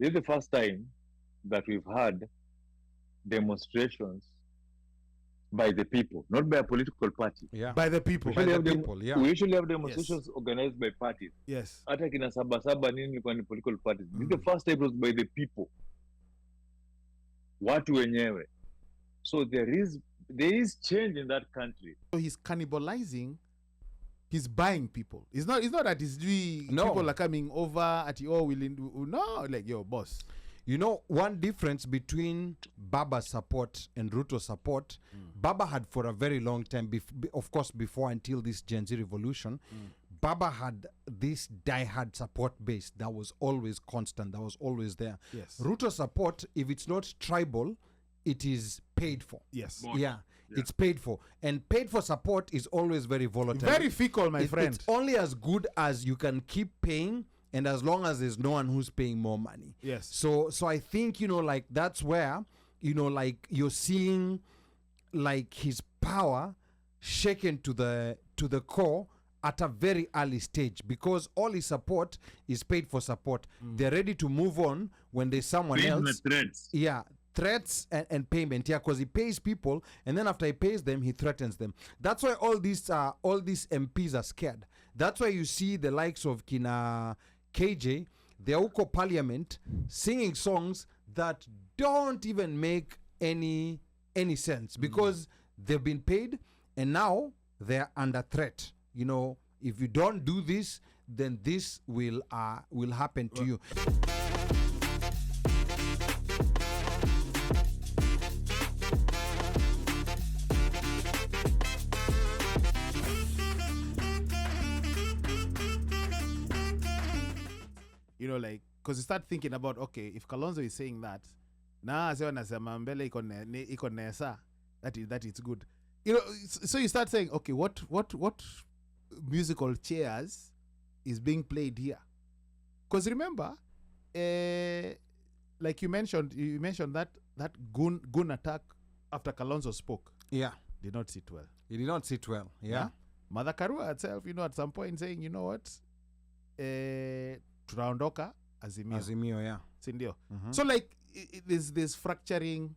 This is the first time that we've had demonstrations by the people, not by a political party. Yeah. By the people. By the people, yeah. We usually have demonstrations organized by parties. Yes. Hata kina Sabasaba nini kwa ni political parties. This is the first time it was by the people. Watu wenyewe. So there is change in that country. So he's cannibalizing. He's buying people. It's not that he's doing. No. People are coming over at your willing. No, like your boss. You know, one difference between Baba's support and Ruto's support, Baba had for a very long time, of course, before until this Gen Z revolution, Baba had this die-hard support base that was always constant, that was always there. Yes. Ruto's support, if it's not tribal, it is paid for. Yes. Yeah, it's paid for. And paid for support is always very volatile. Very fickle, my friend. It's only as good as you can keep paying, and as long as there's no one who's paying more money. Yes. So I think, like that's where, like you're seeing like his power shaken to the core at a very early stage, because all his support is paid for support. They're ready to move on when there's someone else. Threats. Yeah. Threats and payment, because he pays people, and then after he pays them, he threatens them. That's why all these MPs are scared. That's why you see the likes of Kina KJ, the Uko Parliament, singing songs that don't even make any sense, because they've been paid and now they're under threat. If you don't do this, then this will happen to you. Like, because you start thinking about, okay, if Kalonzo is saying that, that it's good. So you start saying, okay, what musical chairs is being played here? Because remember, like you mentioned that gun attack after Kalonzo spoke. Yeah, did not sit well. It did not sit well. Yeah. Mother Karua herself, at some point saying, you know what, tunaondoka Azimio, yeah. Sindio. So like there's fracturing,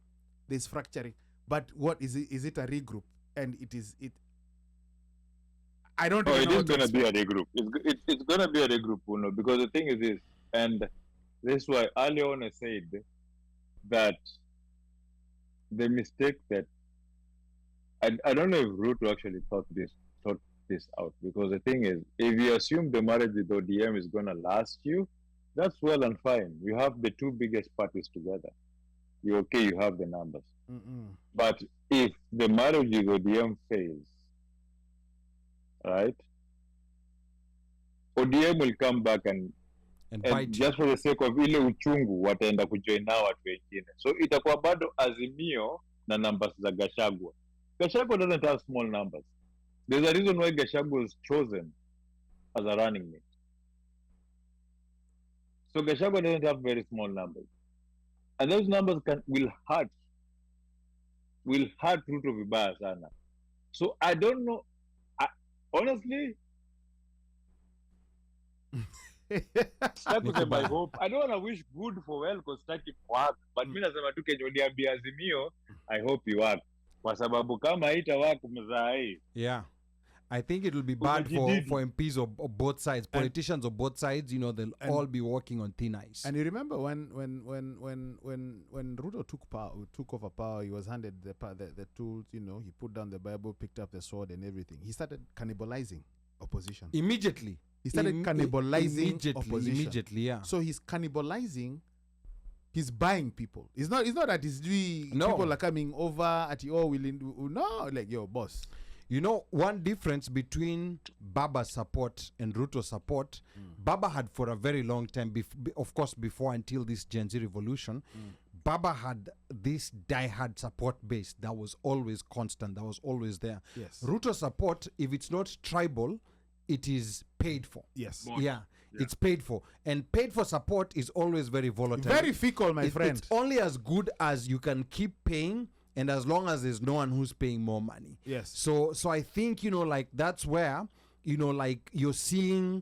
but what is it? Is it a regroup? And it I don't know. It is going to be a regroup. It's going to be a regroup, because the thing is this, and this is why earlier on I said that the mistake that I don't know if Ruto actually thought this out, because the thing is, if you assume the marriage with ODM is going to last you, that's well and fine. You have the two biggest parties together. You're okay, you have the numbers. But if the marriage with ODM fails, right, ODM will come back and just for the sake of ile uchungu wataenda kujoin nao watu wengine. So itakuwa bado Azimio na numbers za Gachagua. Gachagua doesn't have small numbers. There's a reason why Gachagua was chosen as a running mate. So Gachagua doesn't have very small numbers. And those numbers will hurt Ruto vibaya sana. So I don't know. Honestly, I hope. I don't want to wish good for well because Taki work. But mimi nasema tu Kenya odiambia Azimio, I hope you work. Kwa sababu kama haita work mzai. Yeah. I think it will be bad for MPs of both sides, politicians of both sides. They'll all be working on thin ice. And you remember when Ruto took over power, he was handed the tools. He put down the Bible, picked up the sword, and everything. He started cannibalizing opposition immediately. He started cannibalizing opposition immediately. Yeah. So he's cannibalizing. He's buying people. It's not that he's doing. People are coming over at your willing. No, like your boss. One difference between Baba's support and Ruto's support, Baba had for a very long time, of course, before until this Gen Z revolution, Baba had this die-hard support base that was always constant, that was always there. Yes. Ruto's support, if it's not tribal, it is paid for. Yes. Yeah, it's paid for. And paid for support is always very volatile. Very fickle, my friend. It's only as good as you can keep paying, and as long as there's no one who's paying more money. Yes. So I think, like that's where, like you're seeing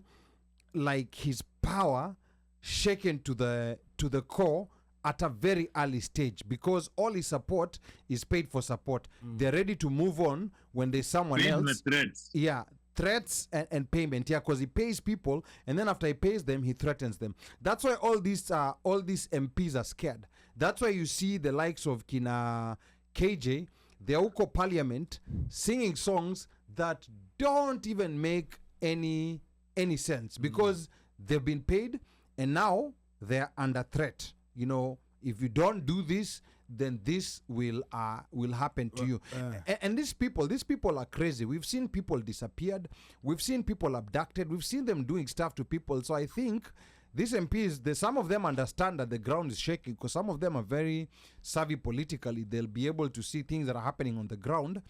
like his power shaken to to the core at a very early stage, because all his support is paid for support. They're ready to move on when there's someone Paid else. with threats. Yeah, threats and payment. Yeah, because he pays people, and then after he pays them, he threatens them. That's why all these MPs are scared. That's why you see the likes of Kina KJ, the Uko Parliament, singing songs that don't even make any sense, because they've been paid and now they're under threat. You know, if you don't do this, then this will happen to you. And these people are crazy. We've seen people disappeared. We've seen people abducted. We've seen them doing stuff to people. So I think these MPs, some of them understand that the ground is shaking, because some of them are very savvy politically. They'll be able to see things that are happening on the ground.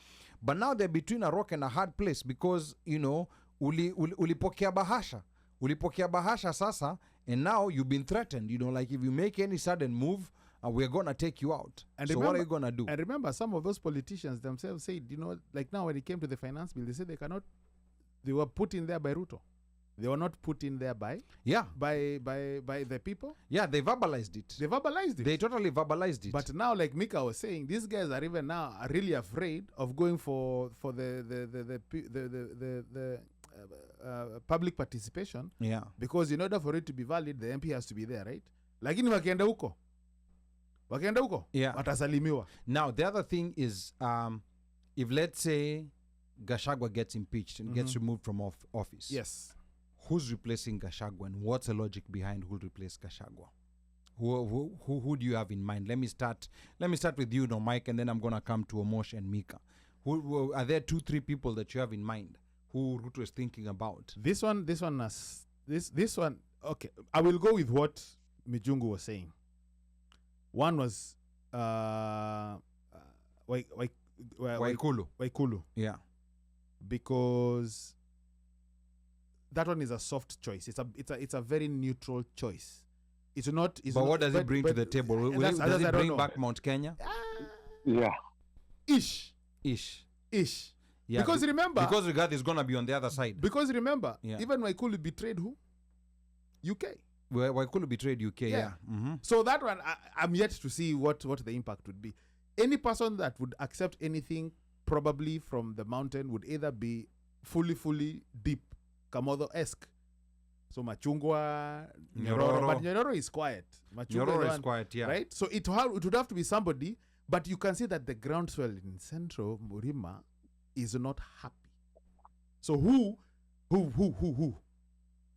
But now they're between a rock and a hard place, because, you know, ulipokea bahasha sasa, and now you've been threatened. You know, like if you make any sudden move, we're going to take you out. And so what are you going to do? And remember, some of those politicians themselves said, you know, like now when it came to the finance bill, they said they were put in there by Ruto. They were not put in there by the people. Yeah, they verbalized it. They totally verbalized it. But now, like Mika was saying, these guys are even now really afraid of going for the public participation. Yeah. Because in order for it to be valid, the MP has to be there, right? Lakini wakienda huko, yeah, watasalimiwa. Now, the other thing is, if let's say Gachagua gets impeached and gets removed from office. Yes. Who's replacing Gachagua, and what's the logic behind who'll replace Gachagua? Who do you have in mind? Let me start with you, Mike, and then I'm gonna come to Omosh and Mika. Who are there 2-3 people that you have in mind who Ruto is thinking about? This one. Okay, I will go with what Mijungu was saying. One was Waikulu. Yeah, because that one is a soft choice. It's a very neutral choice. It's not. But what does it bring to the table? Does it bring back Mount Kenya? Yeah. Ish. Yeah, because remember, because Rigathi is gonna be on the other side. Because remember, even Waikulu betrayed who? UK. Waikulu betrayed UK. Yeah. So that one, I'm yet to see what the impact would be. Any person that would accept anything probably from the mountain would either be fully deep, Kamodo-esque. So Machungwa, Nyororo. But Nyororo is quiet. Nyororo is quiet, yeah. Right? So it would have to be somebody, but you can see that the groundswell in Central Murima is not happy. So who?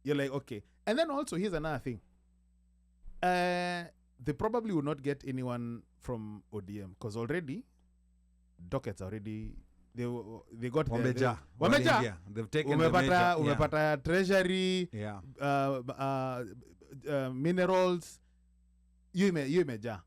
You're like, okay. And then also, here's another thing. They probably will not get anyone from ODM, because already dockets already they got Wameja. They've taken umepata treasury, minerals. You imeja,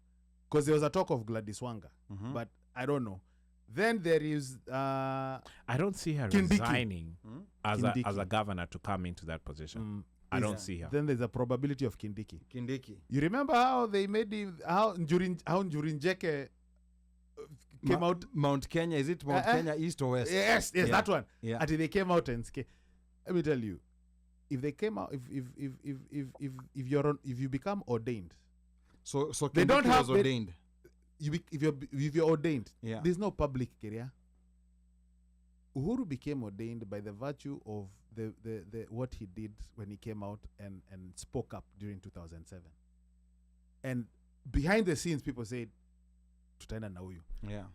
because there was a talk of Gladys Wanga, but I don't know. Then there is I don't see her Kindiki. resigning as a governor to come into that position. I don't see her. Then there's a probability of Kindiki. You remember how they made how Njurinjeke came out? Mount Kenya, is it Mount Kenya East or West? Yes, that one. Yeah. Until they came out and let me tell you, if they came out, if you become ordained, so they don't have ordained. If you're ordained, yeah, there's no public career. Uhuru became ordained by the virtue of the what he did when he came out and spoke up during 2007. And behind the scenes, people said, tutaenda na huyu. Yeah.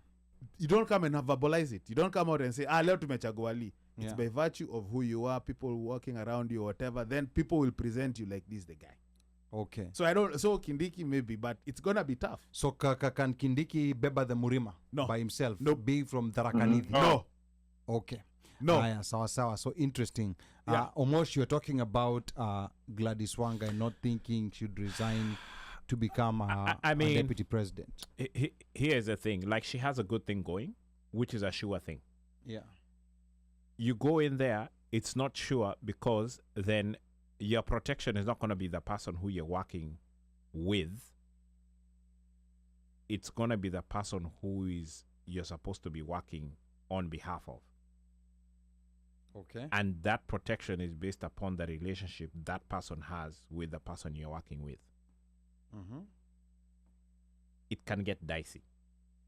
You don't come and verbalize it. You don't come out and say, leo tumechagua Ali. It's by virtue of who you are, people walking around you or whatever. Then people will present you like this, the guy. Okay. So so Kindiki maybe, but it's gonna be tough. So can Kindiki beba the Murima by himself? No. Being from Tharaka-Nithi? No. Okay. No. Sawa. So interesting. Omosh, you're talking about Gladys Wanga and not thinking she'd resign to become a deputy president. Here's the thing. Like, she has a good thing going, which is a sure thing. Yeah. You go in there, it's not sure, because then your protection is not going to be the person who you're working with. It's going to be the person you're supposed to be working on behalf of. Okay. And that protection is based upon the relationship that person has with the person you're working with. it can get dicey.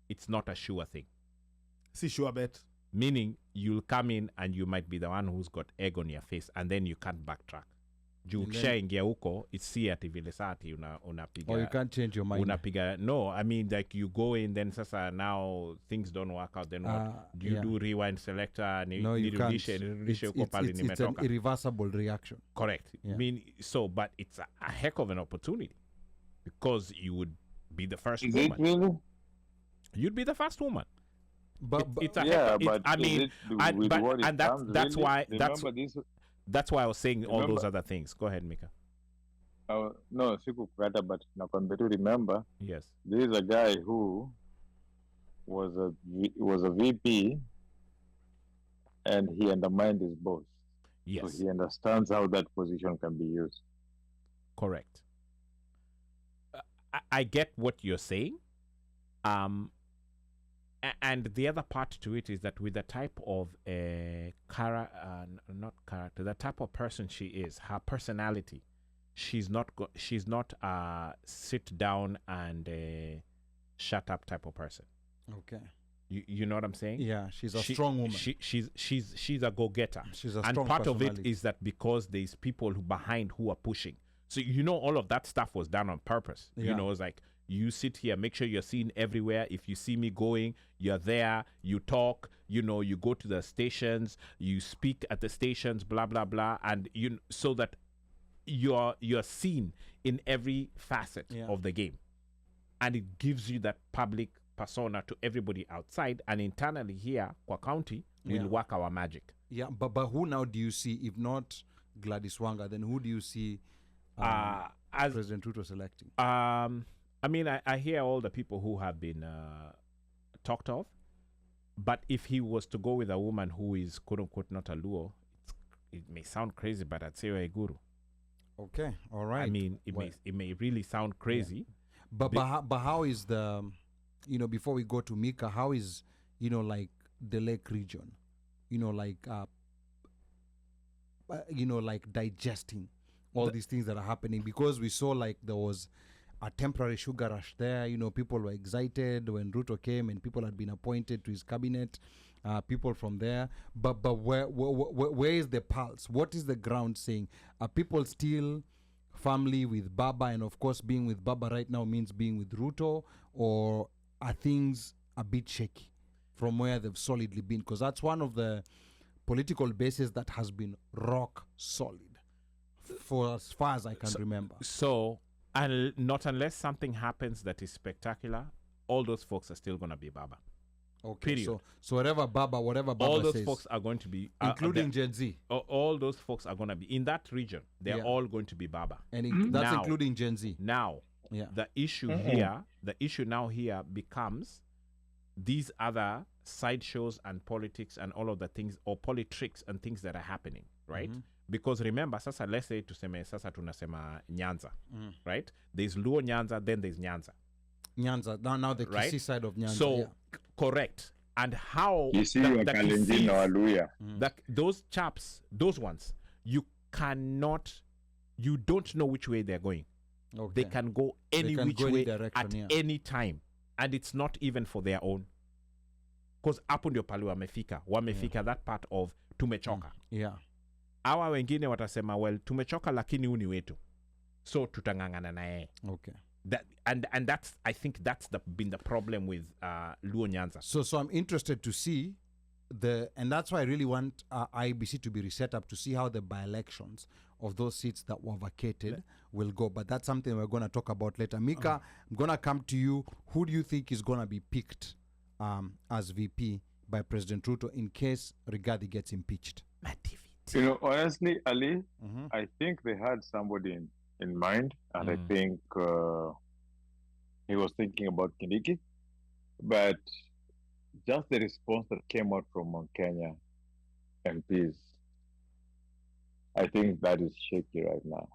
It's not a sure thing. See, sure bet. Meaning you'll come in and you might be the one who's got egg on your face and then you can't backtrack. Juu ukishaingia huko, it's si ati vile sati unapiga. Or you can't change your mind. Unapiga. No, I mean like you go in, then sasa now things don't work out. Then what? Do you do rewind selector? No, you can't. It's an irreversible reaction. Correct. Yeah. I mean, so, but it's a heck of an opportunity because you would be the first Is woman. it really? You'd be the first woman. But It's a Yeah, heck, but I mean, is it and, with but, what it and that's comes, that's really? why Remember this. that's why I was saying all those Remember- other things. Go ahead, Mika. No, sikukata, but nakwambia tu remember, Yes. there is a guy who was a VP, and he undermined his boss. Yes. So he understands how that position can be used. Correct. I get what you're saying. And the other part to it is that with the type of not character, the type of person she is, her personality, she's not sit down and shut up type of person. okay. You know what I'm saying? Yeah, she's a strong woman. She's a go-getter. She's a And strong part of it personality. is that because there's people behind who are pushing. So all of that stuff was done on purpose. Yeah. It's like you sit here, make sure you're seen everywhere. If you see me going, you're there, you talk, you go to the stations, you speak at the stations, blah blah blah, and so that you're seen in every facet Yeah. of the game. And it gives you that public persona to everybody outside, and internally here, Kwa County, we'll Yeah. work our magic. Yeah, but who now do you see, if not Gladys Wanga, then who do you see As President Ruto selecting? I mean, I hear all the people who have been talked of, but if he was to go with a woman who is quote unquote not a Luo, it may sound crazy, but I'd say Waiguru. Okay, all right. I mean, Well, it may really sound crazy. But how is the, before we go to Mika, how is, like the Lake region, like digesting all these things that are happening? Because we saw like there was a temporary sugar rush there. People were excited when Ruto came and people had been appointed to his cabinet, people from there. But where is the pulse? What is the ground saying? Are people still family with Baba? And of course, being with Baba right now means being with Ruto, or are things a bit shaky from where they've solidly been? Because that's one of the political bases that has been rock solid for as far as I can remember. So, and not unless something happens that is spectacular, all those folks are still going to be Baba. Okay, Period. so whatever Baba All those says, folks are going to be, including Gen Z, all those folks are going to be in that region. They're Yeah. all going to be Baba. and that's Now- including Gen Z. Now, Yeah. the issue now here becomes these other sideshows and politics and all of the things, or politics and things that are happening, right? Because remember, sasa let's say sasa tunasema Nyanza, right? There's Luo Nyanza, then there's Nyanza. Nyanza, now the Right? Kisii side of Nyanza. So, yeah. correct. And how You see, you are Kalenjin or Aluya. those chaps, those ones, you don't know which way they're going. Okay. They can go any can which go any way direction, at yeah. any time, and it's not even for their own. Because hapo ndio pale wamefika that part of tumechoka. Yeah. Hawa wengine watasema, well, tumechoka lakini huu ni wetu, so tutangangana na yeye. Okay. That and that's, I think that's been the problem with Luo Nyanza. So I'm interested to see and that's why I really want IBC to be reset up to see how the by-elections of those seats that were vacated will go. But that's something we're going to talk about later. Mika, I'm going to come to you. Who do you think is going to be picked as VP by President Ruto in case Rigathi gets impeached? Honestly, Ali, I think they had somebody in mind, and I think he was thinking about Kindiki, but just the response that came out from Mount Kenya MPs, I think that is shaky right now.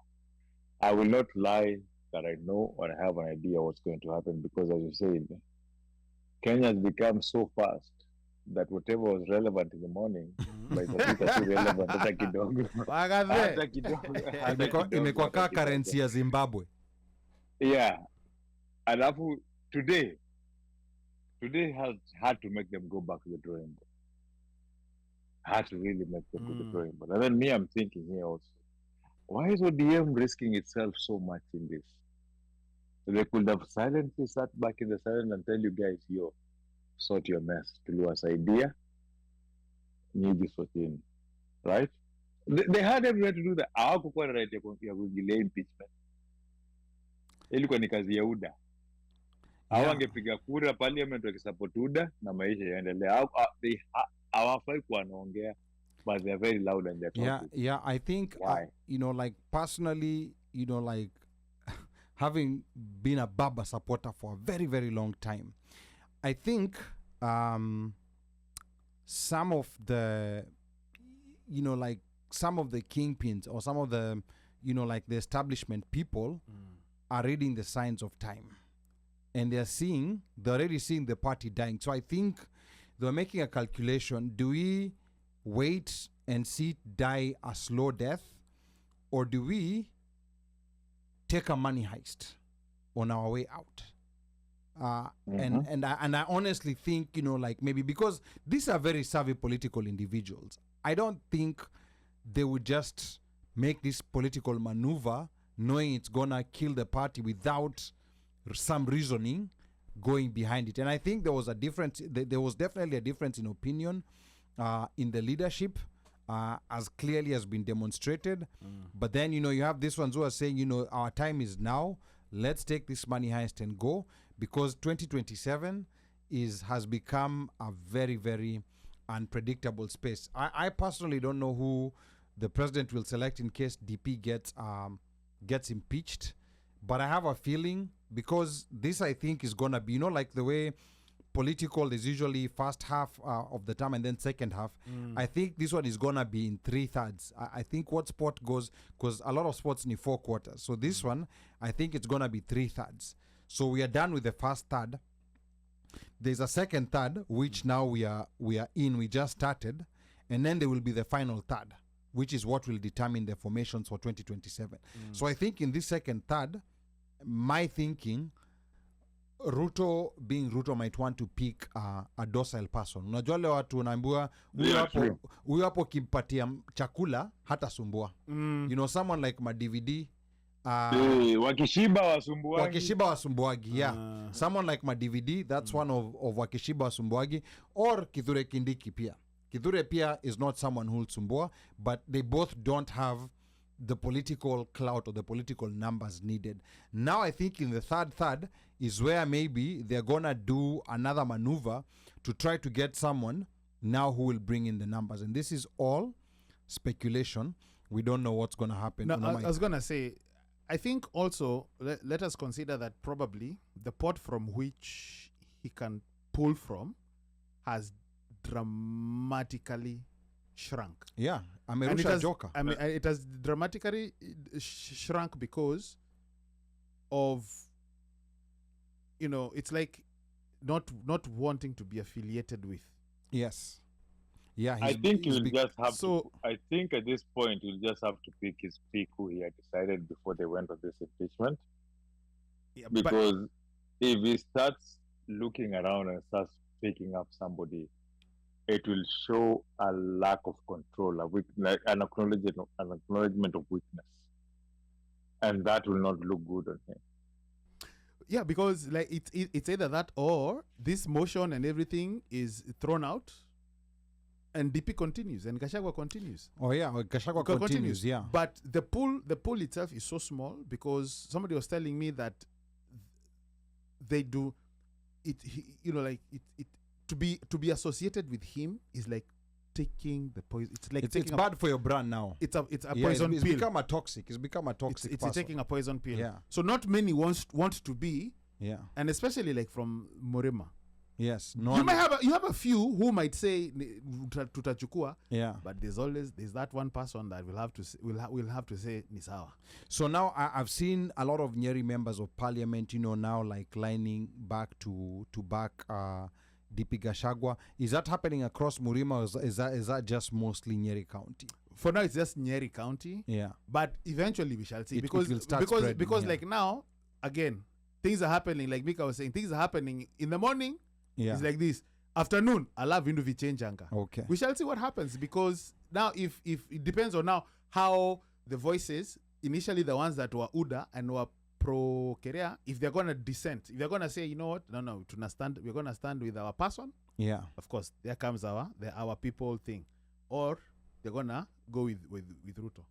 I will not lie that I know or I have an idea what's going to happen, because as you said, Kenya has become so fast that whatever was relevant in the morning, by the week is irrelevant hata kidogo. Hata kidogo. Imekuwa kaa currency ya Zimbabwe. Yeah. Alafu today has had to make them go back to the drawing board. Had to really make them go to the drawing board. And then me, I'm thinking here also, why is ODM risking itself so much in this? So they could have silently sat back in the silence and tell you guys, yo, sort your mess. Tuluwa's idea, need this in, right? They had every right to do that. Hawakukuwa na right ya kuingilia impeachment. Ilikuwa ni kazi ya UDA. Hao wangepiga kura parliament wakisupport UDA na maisha yaendelea. Hawafai kuwa wanaongea, but they're very loud and they're talking. Yeah, I think you know, like personally, you know, like having been a Baba supporter for a very, very long time, I think some of the, you know, like some of the kingpins or some of the, you know, like the establishment people are reading the signs of time, and they're already seeing the party dying. So I think they're making a calculation. Do we wait and see it die a slow death, or do we take a money heist on our way out? And I honestly think, you know, like maybe because these are very savvy political individuals, I don't think they would just make this political maneuver knowing it's gonna kill the party without some reasoning going behind it. And I think there was a difference. There was definitely a difference in opinion in the leadership, as clearly has been demonstrated. But then, you know, you have these ones who are saying, you know, our time is now. Let's take this money heist and go, because 2027 has become a very, very unpredictable space. I personally don't know who the president will select in case DP gets impeached, but I have a feeling, because this, I think, is gonna be, you know, like the way political is usually first half of the term and then second half. I think this one is gonna be in 3/3. I think what sport goes, because a lot of sports need 4 quarters. So this one, I think it's gonna be 3/3. So we are done with the first third. There's a second third, which now we are in. We just started, and then there will be the final third, which is what will determine the formations for 2027. So I think in this second third, my thinking, Ruto being Ruto might want to pick a docile person. Unajua wale watu unaambiwa huyu hapo kimpatia chakula hata sumbua. You know, someone like my DVD wakishiba wasumbuagi, yeah. Someone like my DVD, that's one of wakishiba wasumbuagi, or Kithure Kindiki pia. Kithure pia is not someone who'll sumbua, but they both don't have the political clout or the political numbers needed. Now I think in the third is where maybe they're gonna do another maneuver to try to get someone now who will bring in the numbers. And this is all speculation. We don't know what's gonna happen. No, I was gonna say, I think also let us consider that probably the pot from which he can pull from has dramatically shrunk. Yeah, Amerusha Joker. I mean, it has dramatically shrunk because of, you know, it's like not wanting to be affiliated with. Yes. Yeah, I think you'll just have to. I think at this point you'll just have to pick his pick who he had decided before they went on this impeachment. Yeah, because if he starts looking around and starts picking up somebody, it will show a lack of control, like an acknowledgement of weakness, and that will not look good on him. Yeah, because like it's either that or this motion and everything is thrown out, and DP continues and Gachagua continues. Oh yeah, Gachagua continues. Yeah, but the pool itself is so small, because somebody was telling me that they do it. You know, like it to be associated with him is like taking the poison. It's like it's bad for your brand now. It's a poison it's pill. Become a toxic. It's become a toxic. It's taking a poison pill. Yeah. So not many want to be. Yeah. And especially like from Murima. Yes. No. You have a few who might say tutachukua. Yeah. But there's that one person that will have to say ni sawa. So now I've seen a lot of Nyeri members of parliament, you know, now like lining back to back DP Gachagua. Is that happening across Murima, or is that just mostly Nyeri County? For now, it's just Nyeri County. Yeah. But eventually we shall see, it will start because yeah. like now, again, things are happening, like Mika was saying, things are happening in the morning. Yeah. It's like this. Afternoon, I love vindu vichenjanga. Okay. We shall see what happens, because now if it depends on now how the voices, initially the ones that were UDA and were pro Kerea, if they're gonna dissent, if they're gonna say, you know what, no, we're gonna stand with our person. Yeah. Of course, there comes our people thing, or they're gonna go with Ruto.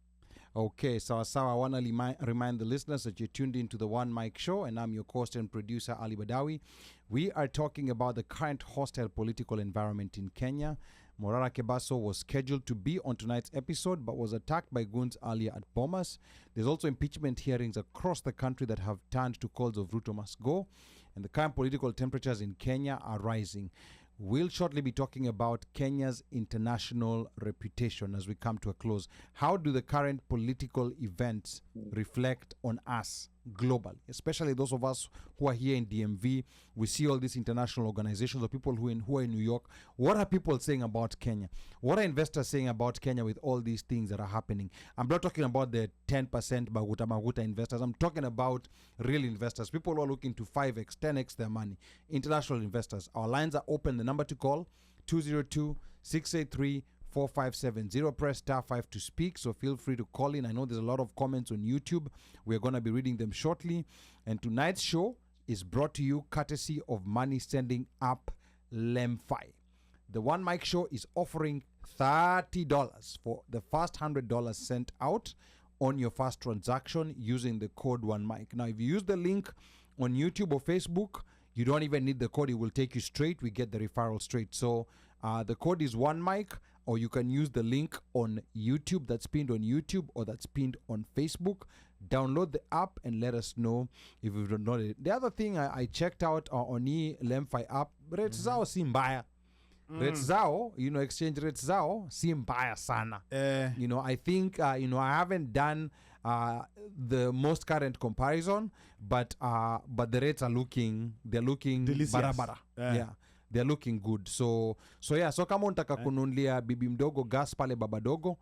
Okay, so I want to remind the listeners that you're tuned into the One Mic Show, and I'm your host and producer, Ali Badawi. We are talking about the current hostile political environment in Kenya. Morara Kebaso was scheduled to be on tonight's episode, but was attacked by goons earlier at Bomas. There's also impeachment hearings across the country that have turned to calls of Ruto must go, and the current political temperatures in Kenya are rising. We'll shortly be talking about Kenya's international reputation as we come to a close. How do the current political events reflect on us globally, especially those of us who are here in DMV? We see all these international organizations of people who are in New York. What are people saying about Kenya? What are investors saying about Kenya with all these things that are happening? I'm not talking about the 10% Maguta investors. I'm talking about real investors, people who are looking to 5x, 10x their money, international investors. Our lines are open. The number to call, 202-683-4570. Press *5 to speak, so feel free to call in. I know there's a lot of comments on YouTube. We're going to be reading them shortly. And tonight's show is brought to you courtesy of money sending app Lemfi. The One Mic Show is offering $30 for the first $100 sent out on your first transaction using the code OneMic. Now, if you use the link on YouTube or Facebook, you don't even need the code. It will take you straight. We get the referral straight. So the code is OneMic, or you can use the link on YouTube that's pinned on YouTube or that's pinned on Facebook. Download the app and let us know if you've downloaded it. The other thing I checked out on the Lemfi app, rates zao si mbaya. Rates zao, exchange rates zao si mbaya sana. I think, I haven't done the most current comparison, but the rates are looking delicious. Barabara. Yeah. They're looking good. So kama unataka kununulia bibi mdogo gas pale baba dogo,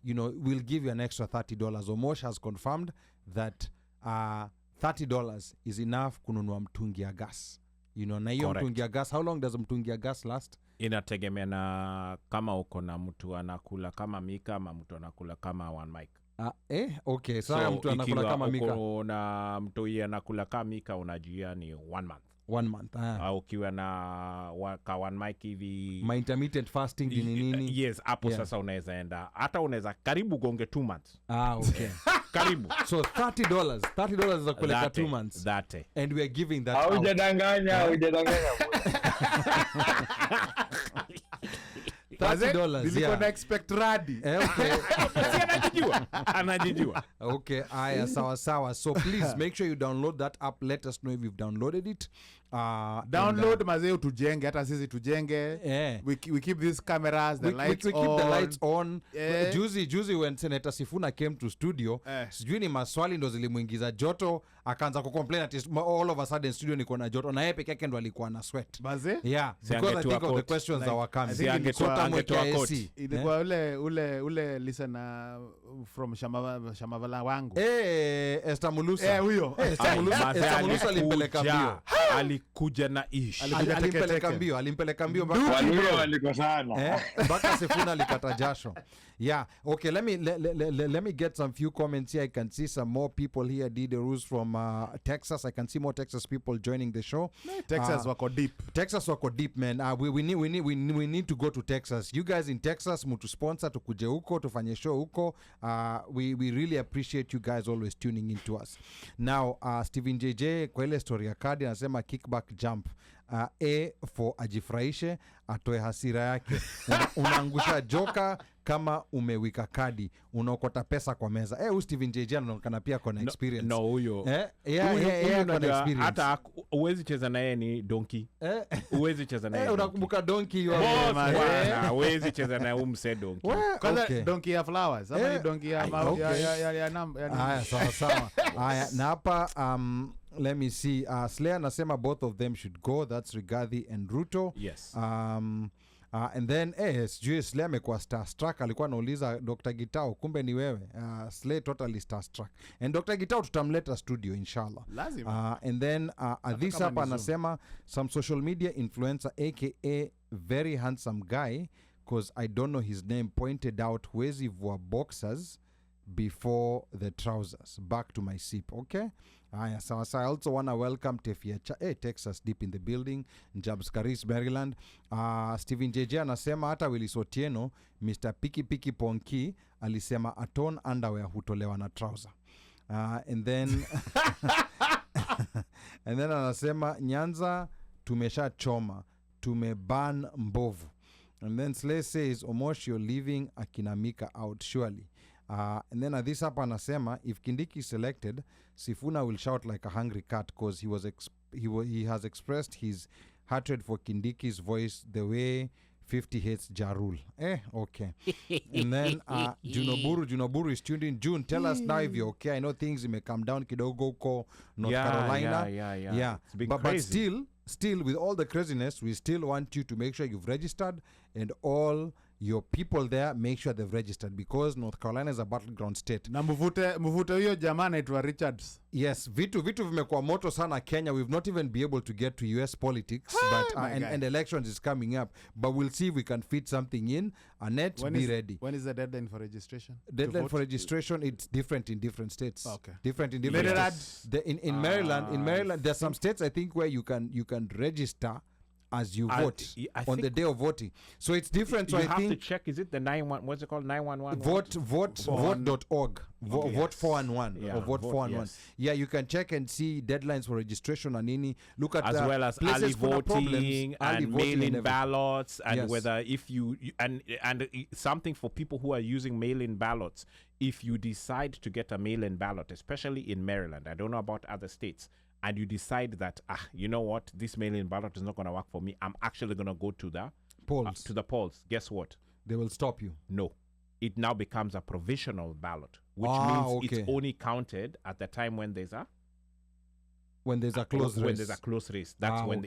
we'll give you an extra $30. Omosh has confirmed that $30 is enough kununua mtungi ya gas. Na hiyo mtungi ya gas, how long does mtungi ya gas last? Inategemea na kama uko na mtu anakula kama Mika ama mtu anakula kama OneMic. Okay. So mtu anakula kama Mika. Ikiwa uko na mtu anakula kama Mika, unajua ni 1 month. 1 month. Au ukiwa na ka OneMic hivi, my intermittent fasting ni nini? Yes, hapo sasa unaweza enda. Hata unaweza karibu gonge 2 months. Okay. Karibu. So $30 za kuleka 2 months. And we are giving that out. Hujadanganya. $30. Nilikuwa na expect radi. Okay. Anajijua. Okay, aya sawa. So please make sure you download that app. Let us know if you've downloaded it. Download mazeo tujenge, hata sisi tujenge. We keep these cameras, the lights on. We keep the lights on. Juzi when Senator Sifuna came to studio, sijui ni maswali ndo zilimuingiza joto, akaanza kucomplain at all of a sudden studio niko na joto, na yeye peke yake ndo alikuwa na sweat. Baze? Yeah, because I think of the questions that were coming. Angetoa koti. Ilikuwa ule listener from Shamavala wangu. Esther Mulusa. Huyo. Esther Mulusa alimpeleka mbio. Alikuja na ish. Alimpeleka mbio waliko sana. Mpaka Sifuna alikata jasho. Yeah, okay, let me get some few comments here. I can see some more people here. Dide Ruz from Texas. I can see more Texas people joining the show. Texas wako deep, man. We need to go to Texas. You guys in Texas, mutu sponsor tukuje huko, tufanye show huko. We really appreciate you guys always tuning in to us. Now, Steven JJ kwa ile story ya kadi anasema kickback jump. For ajifurahishe, atoe hasira yake. Unaangusha joka kama umewika kadi, unaokota pesa kwa meza. Steven JJ anaonekana pia kuna experience. No, huyo. Yeah, kuna experience. Hata uwezi cheza na yeye ni donkey. Uwezi cheza na yeye. Unakumbuka donkey wa uwezi cheza na umse donkey. Kwanza donkey ya flowers, ama ni donkey ya haya sawa. Haya, na hapa let me see. Slayer anasema both of them should go. That's Rigathi and Ruto. Yes. And then sijui Slay amekuwa starstruck, alikuwa anauliza Dr. Gitao kumbe ni wewe. Slay totally starstruck. And Dr. Gitao tutamleta studio inshallah. Lazima. And then this hapa anasema some social media influencer aka very handsome guy, because I don't know his name, pointed out wezi vua boxers before the trousers. Back to my sip, okay? So I also want to welcome Tefia Texas deep in the building, Jabs Karis, Maryland. Steven JJ anasema hata Willis Otieno, Mr. Piki Piki Ponki, alisema aton underwear hutolewa na trouser. And then and then anasema Nyanza tumesha choma, tumeban mbovu. And then Slay says Omosh you're leaving Akinamika out surely. And then this up anasema if Kindiki is selected, Sifuna will shout like a hungry cat because he has expressed his hatred for Kindiki's voice the way 50 hates Jarul. Okay. And then Junoburu is tuned in. June, tell us now if you're okay. I know things may come down kidogo ko North Carolina. Yeah. It's been but crazy. Still with all the craziness, we still want you to make sure you've registered, and all your people there make sure they've registered, because North Carolina is a battleground state. Na mvute huyo jamaa anaitwa Richards. Yes, vitu vimekuwa moto sana Kenya. We've not even been able to get to US politics, but and elections is coming up, but we'll see if we can fit something in. Annette, be ready. When is the deadline for registration? Deadline for registration, it's different in different states. Okay. Different in different states. In Maryland, there's some states I think where you can register as you vote on the day of voting. So it's different. So you I have think to check, is it the 911, what's it called, 911? Vote.org. Vote 411 or vote 411. Yes. Yeah, you can check and see deadlines for registration and any. Look at as well as early voting and mail-in ballots, and whether if you and something for people who are using mail-in ballots. If you decide to get a mail-in ballot, especially in Maryland, I don't know about other states, and you decide that you know what, this mail-in ballot is not going to work for me, I'm actually going to go to the polls. Guess what? They will stop you. No. It now becomes a provisional ballot, which means it's only counted at the time when there's a close race. When there's a close race. That's when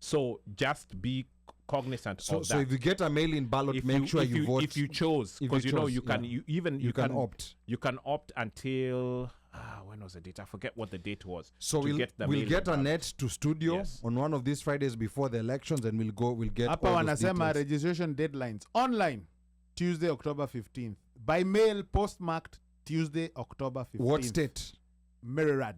so just be cognizant of that. So if you get a mail-in ballot, make sure you vote. If you chose, because you can opt. You can opt until when was the date? I forget what the date was. So we'll get Annette to studio on one of these Fridays before the elections, and we'll get Hapa all those wanasema details. registration deadlines online Tuesday October 15th, by mail postmarked Tuesday October 15th. What state? Maryland.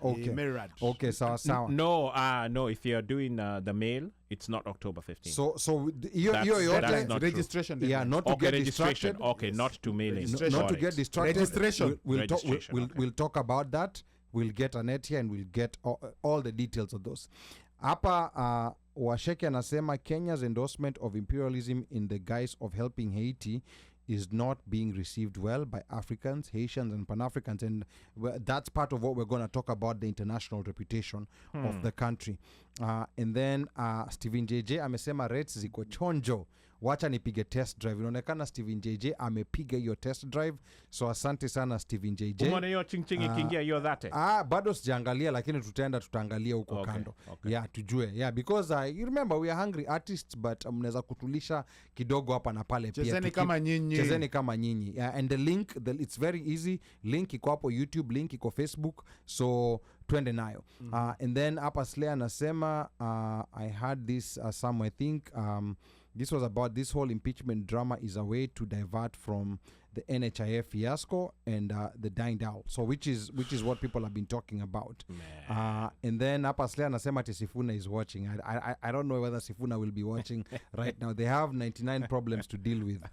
Okay. Maryland. Okay, sawa. No, if you're doing the mail, it's not October 15th. So that's not registration true. deadline. Not to get registration. distracted. Okay, not to mail in. Not to get distracted. Registration. We'll talk about that. We'll get Annette here and we'll get all the details of those. Hapa Washeke anasema Kenya's endorsement of imperialism in the guise of helping Haiti is not being received well by Africans, Haitians, and Pan-Africans. And that's part of what we're going to talk about, the international reputation of the country. And then Steven JJ amesema rates ziko chonjo. Wacha nipige test drive. Inaonekana Steven JJ amepiga hiyo test drive. So asante sana Steven JJ. Umeona hiyo ching ikiingia hiyo dhate? Bado sijaangalia, lakini tutaangalia huko kando. Okay. Yeah, tujue. Yeah, because you remember we are hungry artists, but mnaweza kutulisha kidogo hapa na pale pia. Chezeni kama nyinyi. Yeah, and the link, it's very easy. Link iko hapo YouTube, link iko Facebook. So twende nayo. And then hapa Slay anasema I had this somewhere, I think this was about this whole impeachment drama is a way to divert from the NHIF fiasco and the dying down. So which is what people have been talking about. And then hapa Slay anasema Sifuna is watching. I don't know whether Sifuna will be watching right now. They have 99 problems to deal with.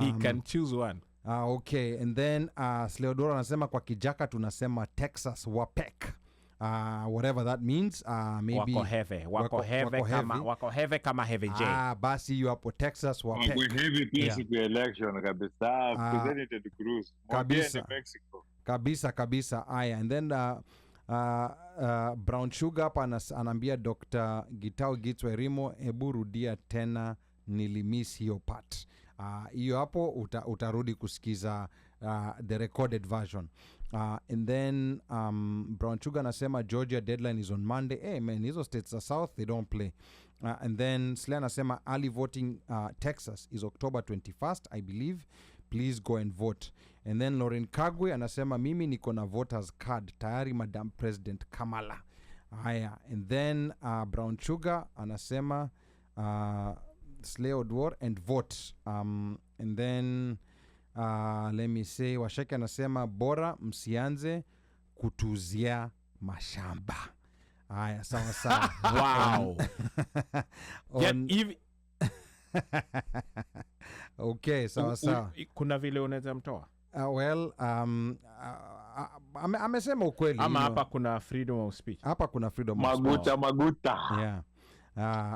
He can choose one. Okay, and then Sleodoro anasema kwa Kijaka tunasema Texas wapek. Whatever that means, maybe wako heve kama heve J. Basi hiyo hapo Texas wapek. Wako heavy pia siku ya election kabisa. President Cruz. Kabisa. Mexico. Kabisa. Aya, and then Brown Sugar hapa anaambia Dr. Gitao Gitswerimo, hebu rudia tena, nilimiss hiyo part. Hiyo hapo utarudi kusikiza the recorded version. And then Brown Sugar anasema Georgia deadline is on Monday. Hey man, hizo states are south, they don't play. And then Slay anasema early voting Texas is October 21st, I believe. Please go and vote. And then Lauren Kagwe anasema mimi niko na voters card tayari Madam President Kamala. Haya. And then Brown Sugar anasema Slay Odwar and vote. And then let me say Washeke anasema bora msianze kutuzia mashamba. Haya, sawa sawa. Wow. Okay, sawa sawa. Kuna vile unaweza mtoa? Well, amesema ukweli. Ama hapa kuna freedom of speech. Hapa kuna freedom of speech. Maguta. Yeah.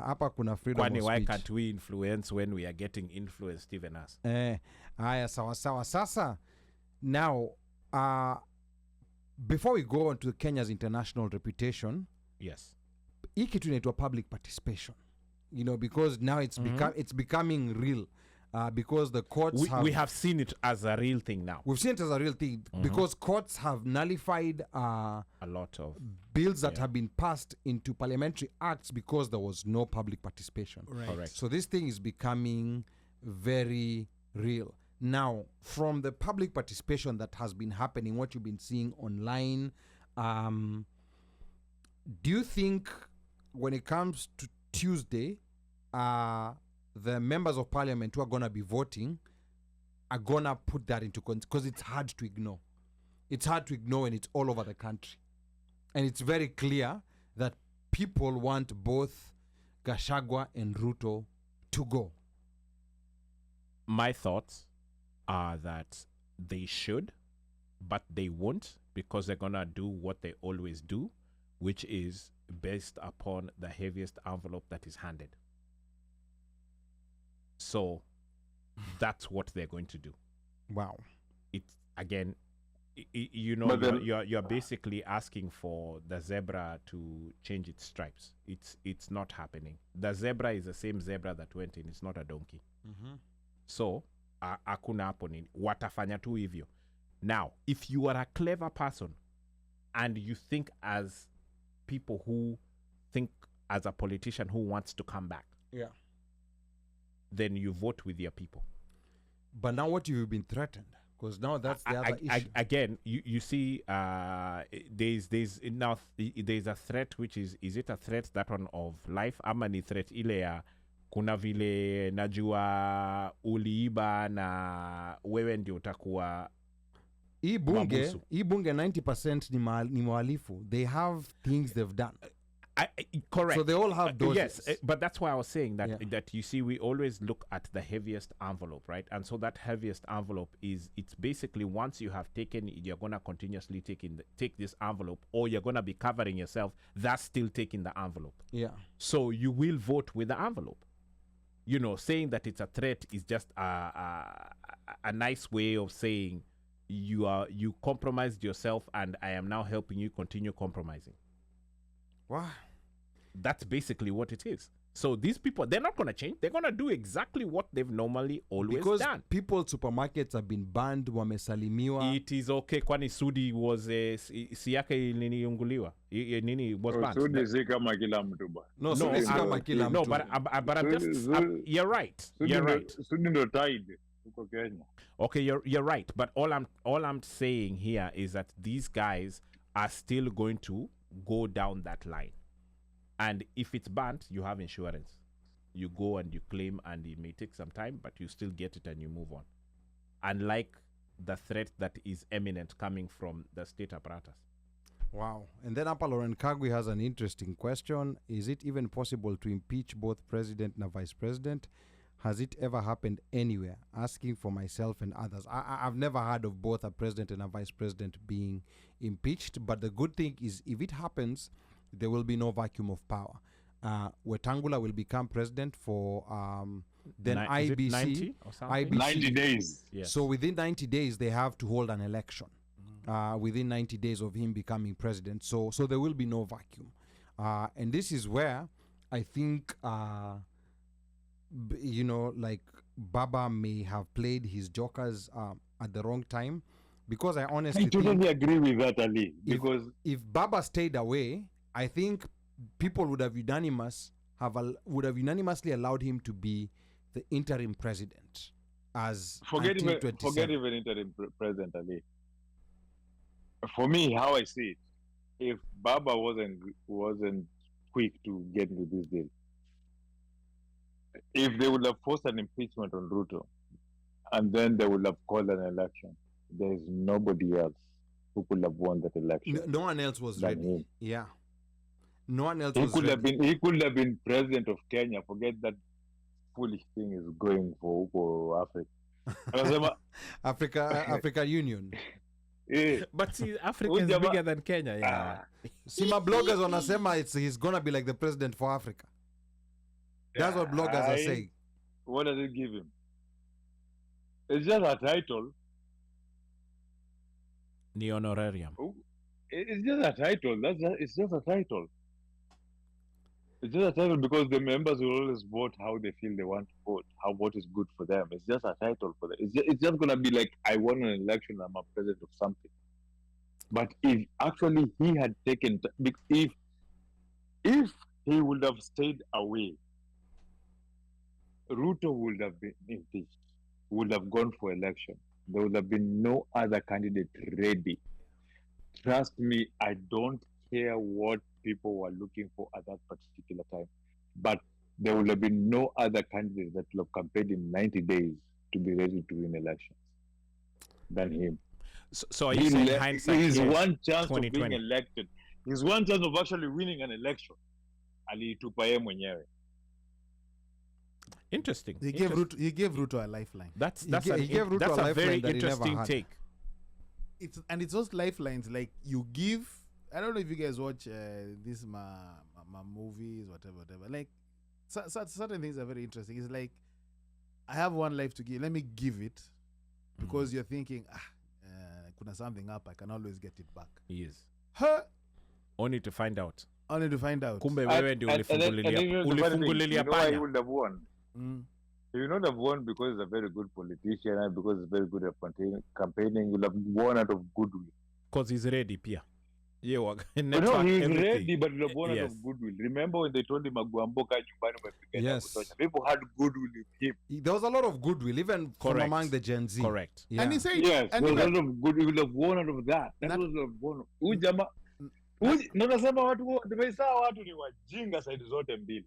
Hapa kuna freedom Kwani of speech. why can't we influence when we are getting influenced even us? Haya, sawa sawa. Sasa, now, before we go on to Kenya's international reputation, Yes. hii kitu inaitwa public participation. You know, because now it's becoming real. Because the courts we have seen it as a real thing now. We've seen it as a real thing because courts have nullified A lot of bills that have been passed into parliamentary acts because there was no public participation. Right. Correct. So this thing is becoming very real. Now, from the public participation that has been happening, what you've been seeing online, do you think when it comes to Tuesday, the members of parliament who are going to be voting are going to put that into context? Because it's hard to ignore. It's hard to ignore when it's all over the country. And it's very clear that people want both Gachagua and Ruto to go. My thoughts are that they should, but they won't, because they're going to do what they always do, which is based upon the heaviest envelope that is handed. So that's what they're going to do. Wow. It's again, you know, But then- you're basically asking for the zebra to change its stripes. It's not happening. The zebra is the same zebra that went in. It's not a donkey. So hakuna hapo nini, watafanya tu hivyo. Now, if you are a clever person and you think as people who think as a politician who wants to come back, Yeah. then you vote with your people. But now what you've been threatened? Because now that's the other issue. Again, you see, there's now there's a threat, which is it a threat, that one of life? Ama ni threat ile ya kuna vile najua uliiba na wewe ndio utakuwa Hii Mabusu. bunge 90% ni mwalifu. They have things they've done. correct. So they all have doses. Yes, but that's why I was saying that Yeah. that you see, we always look at the heaviest envelope, right? And so that heaviest envelope it's basically, once you have taken, you're gonna continuously take this envelope, or you're gonna be covering yourself. That's still taking the envelope. Yeah. So you will vote with the envelope. You know, saying that it's a threat is just a nice way of saying you compromised yourself, and I am now helping you continue compromising. Wow. That's basically what it is. So these people, they're not going to change. They're going to do exactly what they've normally always Because done. people's supermarkets have been banned, wamesalimiwa. It is okay. Kwani Sudi was si yake niniunguliwa. Nini was banned. Sudi si kama kila mtu ba. No, Sudi si kama kila No, mtu. but I'm just you're right. You're right. Sudi ndo tide huko Kenya. Okay, you're right. But all I'm saying here is that these guys are still going to go down that line. And if it's banned, you have insurance. You go and you claim, and it may take some time, but you still get it and you move on. Unlike the threat that is imminent coming from the state apparatus. Wow. And then Apa Lauren Kagwe has an interesting question. Is it even possible to impeach both president and vice president? Has it ever happened anywhere? Asking for myself and others. I've never heard of both a president and a vice president being impeached. But the good thing is, if it happens, there will be no vacuum of power. Wetangula will become president for then Is it IBC. 90 or something? IBC. 90 days. Yes. So within 90 days, they have to hold an election. Within 90 days of him becoming president. So there will be no vacuum. And this is where I think, like Baba may have played his jokers at the wrong time, because I I honestly think totally agree with that, Ali. if, Because if Baba stayed away, I think people would have unanimously allowed him to be the interim president as forget until even 27. interim president, Ali. For me, how I see it, if Baba wasn't quick to get into this deal, if they would have forced an impeachment on Ruto, and then they would have called an election, there is nobody else who could have won that election No one else was than ready. him. Yeah. No one else He was could have ready. been. He could have been president of Kenya. Forget that foolish thing is going for Africa. Anasema, Africa Union. But see, Africa is Ujama- bigger than Kenya. Yeah. Sima bloggers wanasema he's gonna be like the president for Africa. That's what bloggers are saying. What does it give him? It's just a title. The honorarium. It's just a title. It's just a title. It's just a title because the members will always vote how they feel they want to vote, what is good for them. It's just a title for them. It's just gonna be like, I won an election, I'm a president of something. But if actually he had taken, if he would have stayed away, Ruto would have been impeached, would have gone for election. There would have been no other candidate ready. Trust me, I don't care what people were looking for at that particular time, but there would have been no other candidate that would have campaigned in 90 days to be ready to win elections than him. So are you saying hindsight His is one chance of being 2020? elected, his one chance of actually winning an election, aliitupa yeye mwenyewe. Interesting. He gave Ruto a lifeline. That's He gave Ruto that's a a lifeline very that he never interesting had. take. It's those lifelines like you give. I don't know if you guys watch these my movies, whatever. Like certain things are very interesting. It's like I have one life to give. Let me give it because you're thinking, kuna something up. I can always get it back. Yes. Huh? Only to find out. Only to find out. Kumbe wewe ndio And then you know the funny thing, ulifungulilia you know why he panya. would have won? Mm. He would not have won because he's a very good politician and because he's very good at campaigning. He would have won out of goodwill. Because he's ready, Pia. Yeah, But no, network, he's everything. ready, but he would have won out Yes. of goodwill. Remember when they told him Aguamboka nyumbani umepigania Yes. kutosha? People had goodwill with him. There was a lot of goodwill, even from Correct. among the Gen Z. Correct. Yeah. And he said, Yes, and there was a even, lot of good. He would have won out of that. That Not- was a won. Huyu jamaa nasema watu tumesaa watu ni wajinga side zote mbili.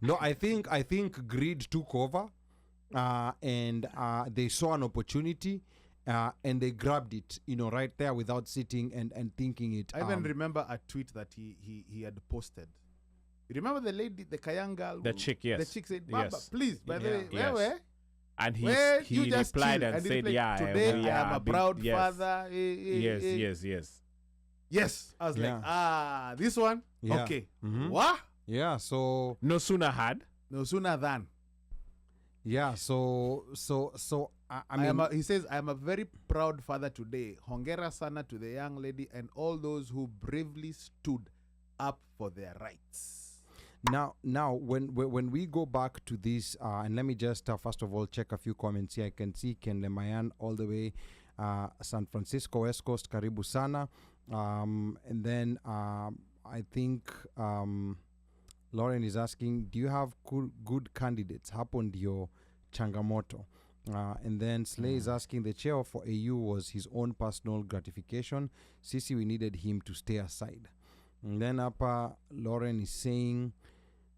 No, I think greed took over, and they saw an opportunity, and they grabbed it, right there without sitting and thinking it. I even remember a tweet that he had posted. You remember the lady, the Kayan girl? The chick, yes. The chick said, Baba, Yes. please, by the way, Yes. where? And Where he you just replied chill. and he said, replied, yeah, today we I am are a big- proud yes. father. Yes. Yes. I was Yeah. like, this one? Yeah. Okay. Mhm. What? Yeah. So No sooner had. No sooner than. yeah. So I mean, he says, I am a very proud father today. Hongera sana to the young lady and all those who bravely stood up for their rights. Now, when we go back to this, and let me just first of all check a few comments here. I can see Ken Lemayan all the way, San Francisco West Coast, karibu sana, and then I think Lauren is asking, do you have good candidates? Hapo ndio changamoto. And then Slay is asking, the chair for AU was his own personal gratification. Sisi, we needed him to stay aside. And then Lauren is saying,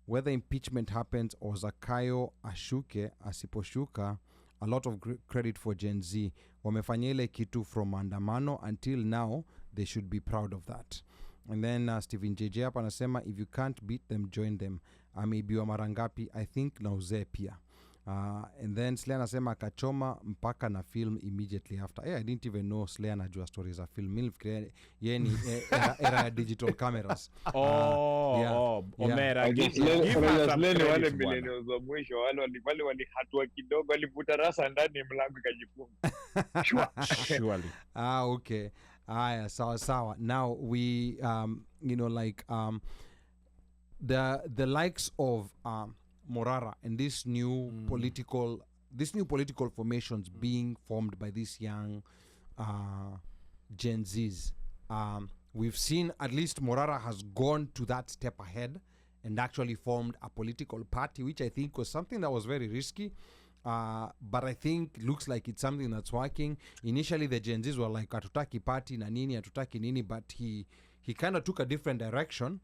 whether impeachment happens or Zakayo ashuke asiposhuka, a lot of credit for Gen Z. Wamefanya ile kitu from maandamano until now, they should be proud of that. And then Stephen JJ hapa anasema, if you can't beat them, join them. Ameibiwa mara ngapi? I think na uzee pia. And then Slay anasema akachoma mpaka na film immediately after. I didn't even know Slay anajua stories za film. Mimi nilifikiria yeye ni era ya digital cameras. Omera, give Leni her some wale credit, bwana. millennials wa mwisho wale walihatua kidogo, walivuta rasa ndani, mlango ikajifunga. Surely. Okay. Sawa. Now we the likes of Morara and this new political these new political formations being formed by these young Gen Zs. We've seen at least Morara has gone to that step ahead and actually formed a political party, which I think was something that was very risky. But I think looks like it's something that's working. Initially, the Gen Zs were like, atutaki party na nini, atutaki nini, but he kind of took a different direction,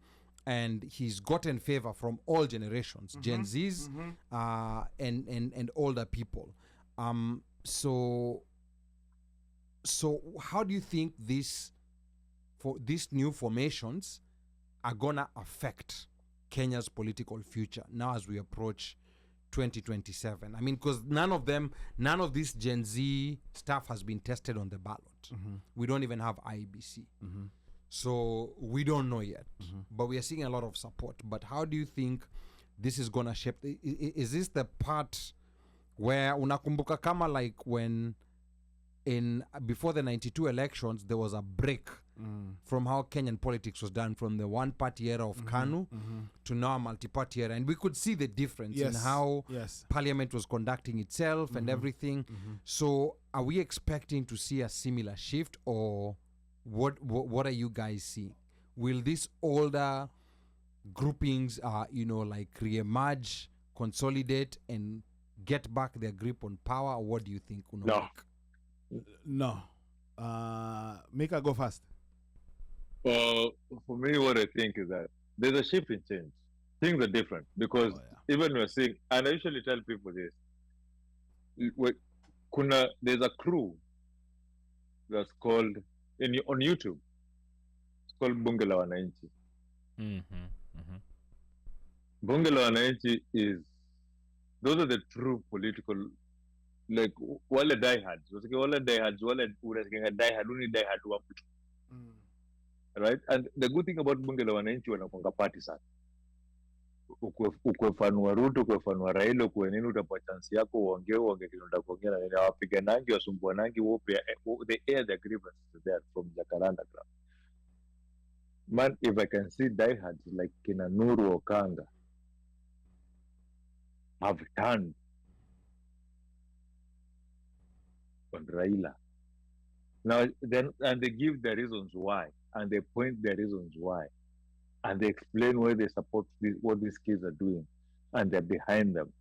and he's gotten favor from all generations, Gen Zs and older people. So how do you think these new formations are gonna affect Kenya's political future now as we approach 2027? I mean, because none of this Gen Z stuff has been tested on the ballot. We don't even have IEBC. So we don't know yet. But we are seeing a lot of support. But how do you think this is going to shape? Is this the part where unakumbuka kama like when before the 92 elections, there was a break from how Kenyan politics was done, from the one-party era of KANU to now a multi-party era. And we could see the difference in how Parliament was conducting itself and everything. So are we expecting to see a similar shift, or what are you guys seeing? Will these older groupings, like re-emerge, consolidate, and get back their grip on power? Or what do you think? No. Mika, go first. Well, for me, what I think is that there's a shift in change. Things are different because even we're seeing, and I usually tell people this, there's a crew that's called on YouTube. It's called Bunge la Wananchi. Bunge la Wananchi those are the true political, like wale diehards. Wale diehards, wale diehard, uni diehard wa mtu. Right? And the good thing about Bunge la Wananchi wanakuanga party sana. Ukwefanua Ruto, ukwefanua Raila, ukwe nini, utapewa chance yako uongee kinonda kuongea na nini, wapiganangi, wasumbuanangi, they air their grievances there from Jacaranda Club. Man, if I can see diehards like kina Nuru Okanga have turned on Raila. Now, and they give their reasons why, and they point their reasons why, and they explain why they support what these kids are doing, and they're behind them,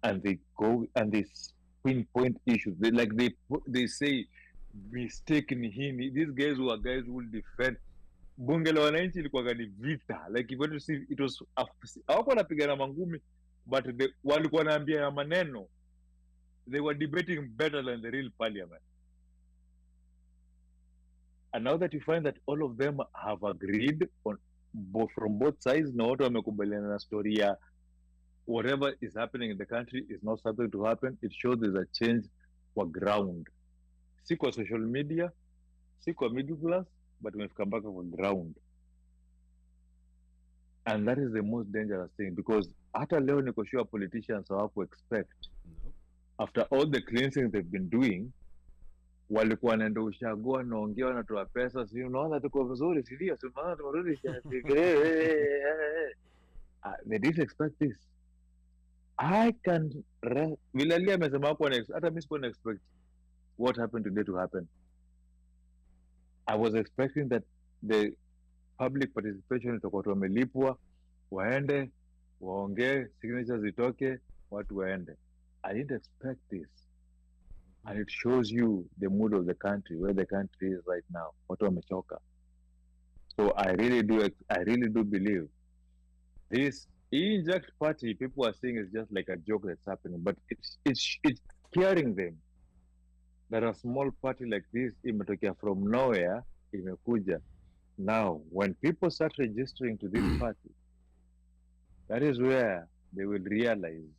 and they go and they pinpoint issues. They say mistaken him. These guys who will defend. Bunge la Wananchi ilikuwa ni vita. Like if you see, it was hawako wanapigana mangumi, but walikuwa wanaambia ya maneno. They were debating better than the real parliament. And now that you find that all of them have agreed on from both sides, na watu wamekubaliana na story ya whatever is happening in the country is not something to happen, it shows there's a change for ground. Si kwa social media, si kwa middle class, but we've come back on ground. And that is the most dangerous thing, because hata leo niko sure politicians hawaku expect after all the cleansing they've been doing, walikuwa wanaenda ushago wanaongea wanatoa pesa, si unaona tuko vizuri, si ndio? Si unaona tumerudi. They didn't expect this. I can Vilalia amesema hapo, hata mimi sikuwa expect what happened today to happen. I was expecting that the public participation itakuwa wamelipwa, waende waongee, signatures zitoke, watu waende. I didn't expect this. And it shows you the mood of the country, where the country is right now. Watu wamechoka. So I really do believe this inject party people are saying is just like a joke that's happening, but it's scaring them that a small party like this imetokea from nowhere, imekuja. Now, when people start registering to this party, that is where they will realize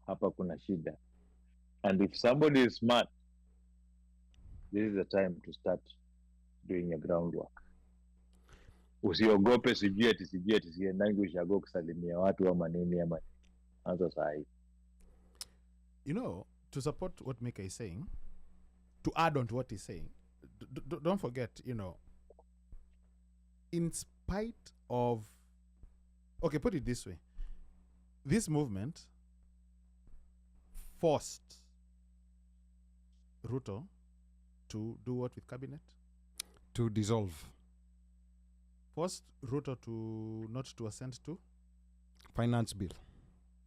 hapa kuna shida. And if somebody is smart, this is the time to start doing your groundwork. Usiogope sijui ati siendangi ushago kusalimia watu ama nini ama anza sahi. To support what Mika is saying, to add on to what he's saying, don't forget, in spite of, okay, put it this way, this movement, forced Ruto to do what with cabinet? To dissolve Forced Ruto to not to assent to, finance bill.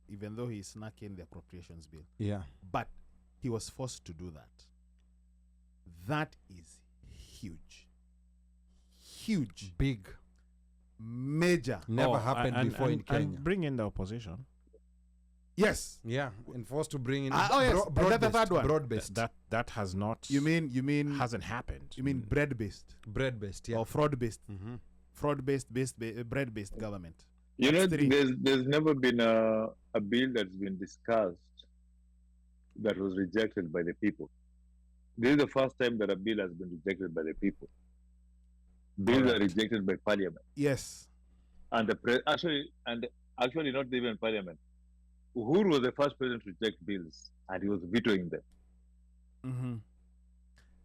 even though he snuck in the appropriations bill. Yeah. But he was forced to do that. That is huge. Huge. Big. Major. Never happened before in Kenya. And bring in the opposition. Yes. Yeah, and forced to bring in yes. That's the third one. broad-based. That has not. You mean hasn't happened. You mean bread-based bread-based, yeah. or fraud-based? Mm-hmm. Fraud-based, bread-based government. You know, That's three. there's never been a bill that's been discussed that was rejected by the people. This is the first time that a bill has been rejected by the people. Bills are rejected by parliament. Yes. And actually not even parliament. Uhuru was the first president to reject bills, and he was vetoing them. Mm-hmm.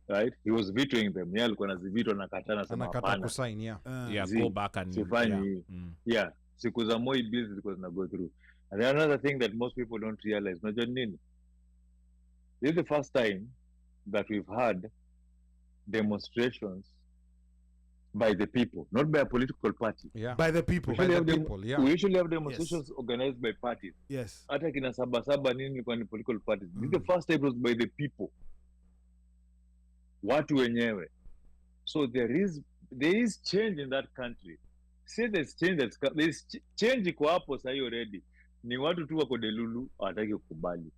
Right? He was vetoing them. Yeye alikuwa anazivito na katana sema Anakata hapana. kusign, yeah. Yeah, Zii, go back and sifanyi. yeah. Yeah. Siku za Moi bills zilikuwa zina go through. And then another thing that most people don't realize, unajua nini? This is the first time that we've had demonstrations by the people, not by a political party. Yeah. By the people. By the have people, yeah. We usually have demonstrations organized by parties. Yes. Hata kina Sabasaba nini ilikuwa ni political parties. This is the first time it was by the people. Watu wenyewe. So there is change in that country. Say there's change iko hapo sasa hiyo already. Ni watu tu wako delulu hawataki kukubali.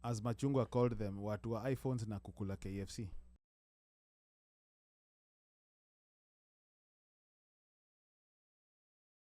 As Machungwa called them, watu wa iPhones na kukula KFC.